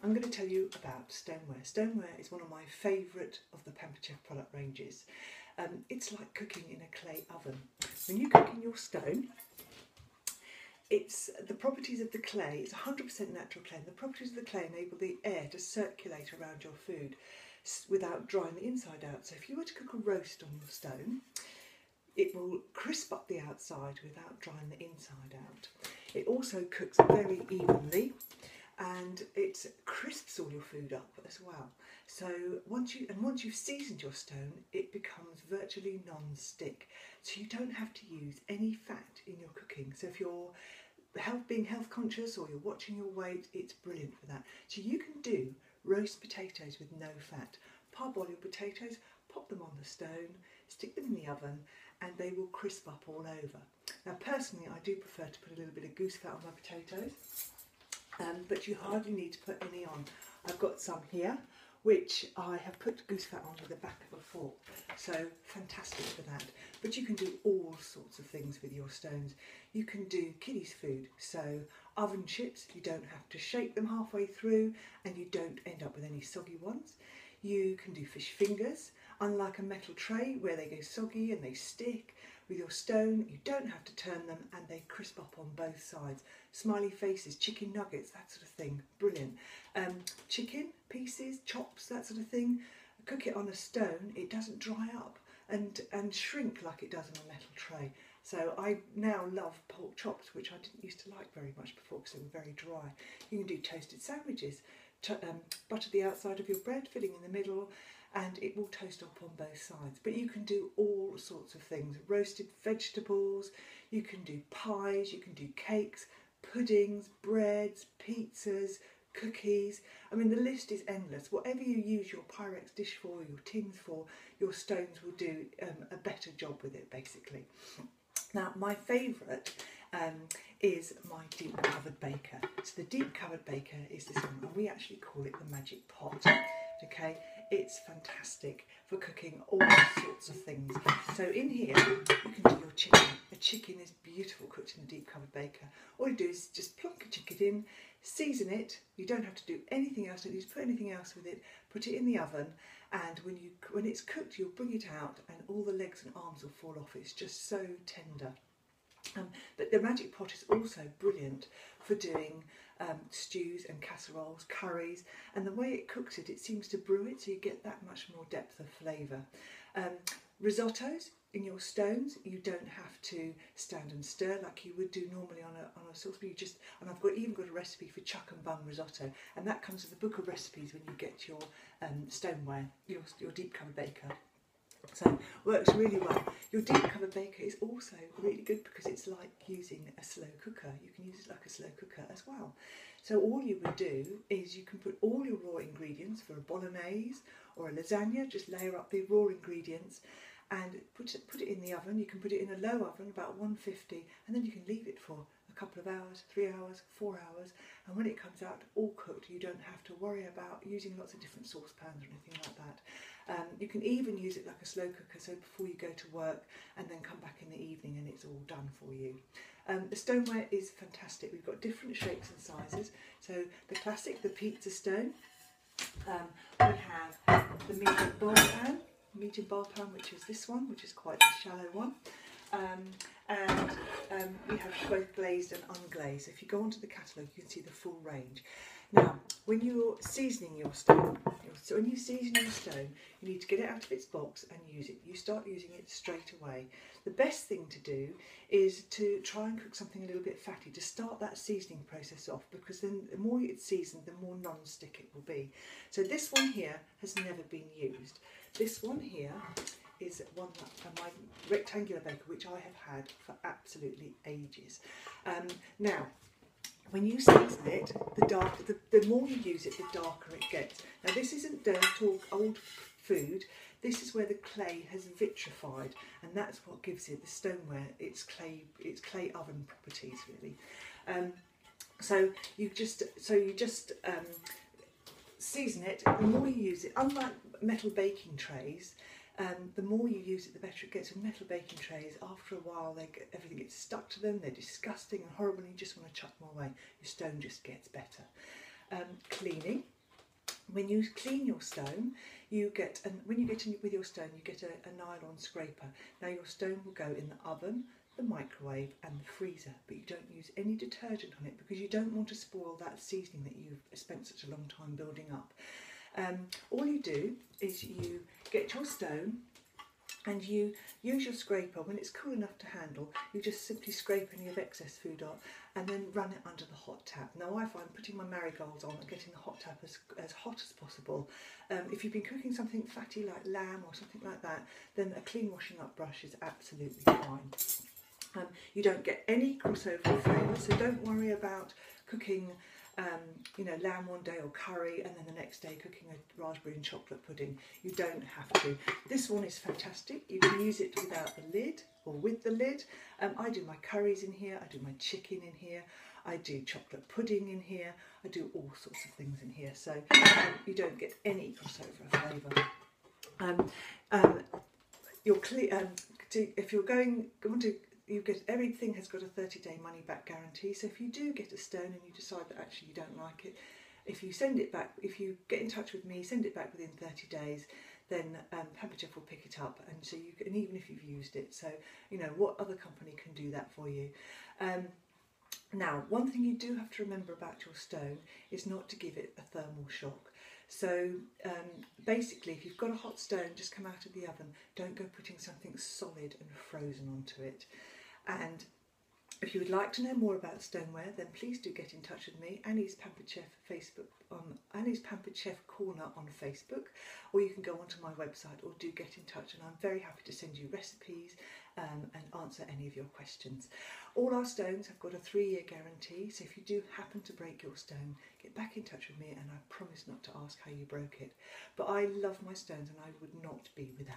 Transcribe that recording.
I'm going to tell you about Stoneware. Stoneware is one of my favourite of the Pampered Chef product ranges. It's like cooking in a clay oven. When you cook in your stone, it's the properties of the clay, it's 100% natural clay, and the properties of the clay enable the air to circulate around your food without drying the inside out. So if you were to cook a roast on your stone, it will crisp up the outside without drying the inside out. It also cooks very evenly, and it crisps all your food up as well. So once you've seasoned your stone, it becomes virtually non-stick. So you don't have to use any fat in your cooking. So if you're being health conscious or you're watching your weight, it's brilliant for that. So you can do roast potatoes with no fat. Parboil your potatoes, pop them on the stone, stick them in the oven, and they will crisp up all over. Now personally, I do prefer to put a little bit of goose fat on my potatoes. But you hardly need to put any on. I've got some here which I have put goose fat on with the back of a fork, so fantastic for that. But you can do all sorts of things with your stones. You can do kiddies food, so oven chips, you don't have to shake them halfway through and you don't end up with any soggy ones. You can do fish fingers, unlike a metal tray where they go soggy and they stick. With your stone, you don't have to turn them and they crisp up on both sides. Smiley faces, chicken nuggets, that sort of thing, brilliant. Chicken pieces, chops, that sort of thing. Cook it on a stone, it doesn't dry up and shrink like it does on a metal tray. So I now love pork chops, which I didn't used to like very much before because they were very dry. You can do toasted sandwiches, butter the outside of your bread, filling in the middle, and it will toast up on both sides. But you can do all sorts of things. Roasted vegetables, you can do pies, you can do cakes, puddings, breads, pizzas, cookies. I mean, the list is endless. Whatever you use your Pyrex dish for, your tins for, your stones will do a better job with it, basically. Now, my favourite is my deep covered baker. So the deep covered baker is this one, and we actually call it the magic pot. Okay, it's fantastic for cooking all sorts of things. So in here you can do your chicken. A chicken is beautiful cooked in a deep covered baker. All you do is just plonk a chicken in, season it. You don't have to do anything else. You don't need to put anything else with it. Put it in the oven, and when it's cooked, you'll bring it out, and all the legs and arms will fall off. It's just so tender. But the magic pot is also brilliant for doing stews and casseroles, curries, and the way it cooks it, it seems to brew it, so you get that much more depth of flavour. Risottos in your stones, you don't have to stand and stir like you would do normally on a saucepan. And I've even got a recipe for chuck and bun risotto, and that comes with a book of recipes when you get your stoneware, your deep covered baker. So works really well. Your deep covered baker is also really good because it's like using a slow cooker. You can use it like a slow cooker as well. So all you would do is you can put all your raw ingredients for a bolognese or a lasagna, just layer up the raw ingredients and put it in the oven. You can put it in a low oven, about 150, and then you can leave it for a couple of hours, 3 hours, 4 hours, and when it comes out all cooked, you don't have to worry about using lots of different saucepans or anything like that. You can even use it like a slow cooker, so before you go to work and then come back in the evening and it's all done for you. The stoneware is fantastic. We've got different shapes and sizes. So the classic, the pizza stone. We have the medium bar pan, which is this one, which is quite a shallow one. We have both glazed and unglazed. So if you go onto the catalogue, you can see the full range. Now, when you're seasoning your stone, you need to get it out of its box and use it. You start using it straight away. The best thing to do is to try and cook something a little bit fatty to start that seasoning process off, because then the more it's seasoned, the more non-stick it will be. So this one here has never been used. This one here is one that my rectangular baker, which I have had for absolutely ages. Now, when you season it, the more you use it, the darker it gets. Now this isn't dirt or old food, this is where the clay has vitrified, and that's what gives it the stoneware, its clay oven properties really. So you just season it. The more you use it, unlike metal baking trays, the more you use it, the better it gets. With metal baking trays, after a while, everything gets stuck to them. They're disgusting and horrible, and you just want to chuck them away. Your stone just gets better. Cleaning. When you clean your stone, you get, and when you get in with your stone, you get a nylon scraper. Now your stone will go in the oven, the microwave and the freezer, but you don't use any detergent on it because you don't want to spoil that seasoning that you've spent such a long time building up. All you do is you get your stone and you use your scraper. When it's cool enough to handle, you just simply scrape any of excess food off and then run it under the hot tap. Now I find putting my marigolds on and getting the hot tap as hot as possible. If you've been cooking something fatty like lamb or something like that, then a clean washing up brush is absolutely fine. You don't get any crossover of flavour, so don't worry about cooking lamb one day or curry and then the next day cooking a raspberry and chocolate pudding. You don't have to. This one is fantastic. You can use it without the lid or with the lid. I do my curries in here, I do my chicken in here, I do chocolate pudding in here, I do all sorts of things in here, so you don't get any crossover of flavour. If you're going to, you get, everything has got a 30-day money back guarantee, so if you do get a stone and you decide that actually you don't like it, if you send it back, if you get in touch with me, send it back within 30 days, then Pampered Chef will pick it up, and so you can, even if you've used it, so you know what other company can do that for you. Now, one thing you do have to remember about your stone is not to give it a thermal shock. So basically, if you've got a hot stone just come out of the oven, don't go putting something solid and frozen onto it. And if you would like to know more about stoneware, then please do get in touch with me, Annie's Pampered Chef Annie's Pampered Chef Corner on Facebook, or you can go onto my website or do get in touch, and I'm very happy to send you recipes and answer any of your questions. All our stones have got a 3-year guarantee, so if you do happen to break your stone, get back in touch with me and I promise not to ask how you broke it. But I love my stones and I would not be without